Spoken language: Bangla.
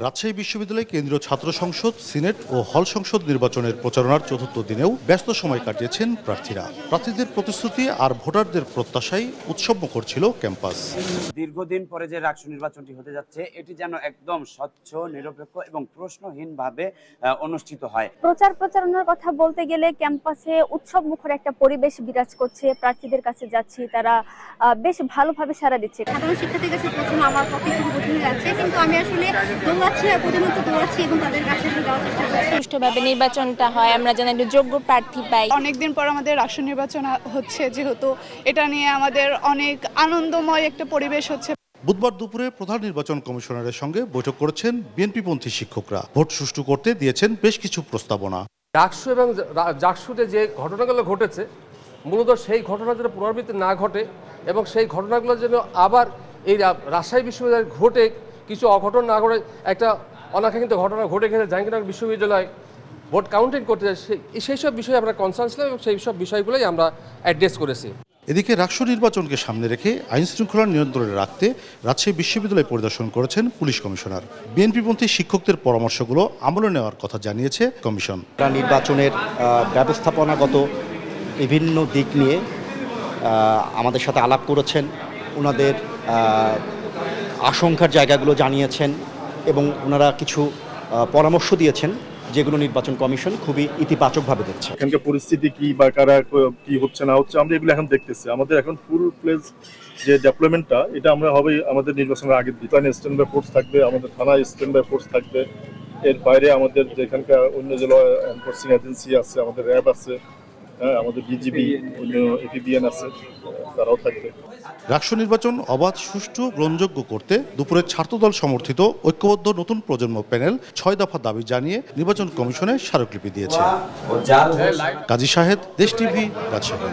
রাজশাহী বিশ্ববিদ্যালয় কেন্দ্রীয় ছাত্র সংসদ, সিনেট ও হল সংসদ নির্বাচনের প্রচারণার চতুর্থ দিনেও ব্যস্ত সময় কাটিয়েছেন প্রার্থীরা। প্রার্থীদের প্রতিশ্রুতি আর ভোটারদের প্রত্যাশায় উৎসবমুখর ছিল ক্যাম্পাস। দীর্ঘদিন পরে যে রাষ্ট্র নির্বাচনটি হতে যাচ্ছে, এটি যেন একদম স্বচ্ছ, নিরপেক্ষ এবং প্রশ্নহীনভাবে অনুষ্ঠিত হয়। প্রচারণার কথা বলতে গেলে ক্যাম্পাসে উৎসবমুখর একটা পরিবেশ বিরাজ করছে। প্রার্থীদের কাছে যাচ্ছি, তারা বেশ ভালোভাবে সাড়া দিচ্ছে। সাধারণ শিক্ষার্থীর কাছে পৌঁছানো আমার পক্ষে খুব কঠিন লাগছে, কিন্তু আমি আসলে দৌড়াচ্ছি এবং তাদের কাছে যাওয়ার চেষ্টা করছি। সুষ্ঠুভাবে নির্বাচনটা হয়, আমরা যেন একটু যোগ্য প্রার্থী পাই। অনেকদিন পর আমাদের রাষ্ট্র নির্বাচন হচ্ছে, যেহেতু এটা নিয়ে আমাদের অনেক আনন্দময় একটা পরিবেশ হচ্ছে। বুধবার দুপুরে প্রধান নির্বাচন কমিশনারের সঙ্গে বৈঠক করেছেন বিএনপিপন্থী শিক্ষকরা। ভোট সুষ্ঠু করতে দিয়েছেন বেশ কিছু প্রস্তাবনা। ডাকসু এবং জাকসুতে যে ঘটনাগুলো ঘটেছে, মূলত সেই ঘটনা যেন পুনরাবৃত্তি না ঘটে এবং সেই ঘটনাগুলো যেন আবার এই রাজশাহী বিশ্ববিদ্যালয়ে ঘটে কিছু অঘটন না ঘটে। একটা অনাকাঙ্ক্ষিত ঘটনা ঘটে গেছে জাহাঙ্গীরনগর বিশ্ববিদ্যালয় ভোট কাউন্টিং করতে যায়, সেই সব বিষয়ে আমরা কনসার্ন ছিলাম এবং সেই সব বিষয়গুলোই আমরা অ্যাড্রেস করেছি। এদিকে রাষ্ট্র নির্বাচনকে সামনে রেখে আইন শৃঙ্খলা নিয়ন্ত্রণে রাখতে রাজশাহী বিশ্ববিদ্যালয় পরিদর্শন করেছেন পুলিশ কমিশনার। বিএনপিপন্থী শিক্ষকদের পরামর্শগুলো আমলে নেওয়ার কথা জানিয়েছে কমিশন। নির্বাচনের ব্যবস্থাপনাগত বিভিন্ন দিক নিয়ে আমাদের সাথে আলাপ করেছেন, ওনাদের আশঙ্কার জায়গাগুলো জানিয়েছেন এবং ওনারা কিছু পরামর্শ দিয়েছেন, যেগুলো নির্বাচন কমিশন খুবই ইতিবাচকভাবে দেখছে। এখানকার পরিস্থিতি কি বা কারা কি হচ্ছে না হচ্ছে আমরা এগুলো এখন দেখতেছি। আমাদের এখন ফুল প্লেজ যে ডেভেলপমেন্টটা, এটা আমরা হবে আমাদের নির্বাচনের আগের দিন। স্ট্যান্ড বাই ফোর্স থাকবে, আমাদের থানা স্ট্যান্ড বাই ফোর্স থাকবে। এর বাইরে আমাদের যেখানকার অন্য জেলা এনফোর্সিং এজেন্সি আছে, আমাদের র্যাব আছে, আমাদের বিজিবি, অন্য এপিবিএন আছে, তারাও থাকবে। রাষ্ট্র নির্বাচন অবাধ, সুষ্ঠু, গ্রহণযোগ্য করতে দুপুরে ছাত্রদল সমর্থিত ঐক্যবদ্ধ নতুন প্রজন্ম প্যানেল 6 দফা দাবি জানিয়ে নির্বাচন কমিশনে স্মারকলিপি দিয়েছে। কাজী শাহেদ, দেশ টিভি, রাজশাহী।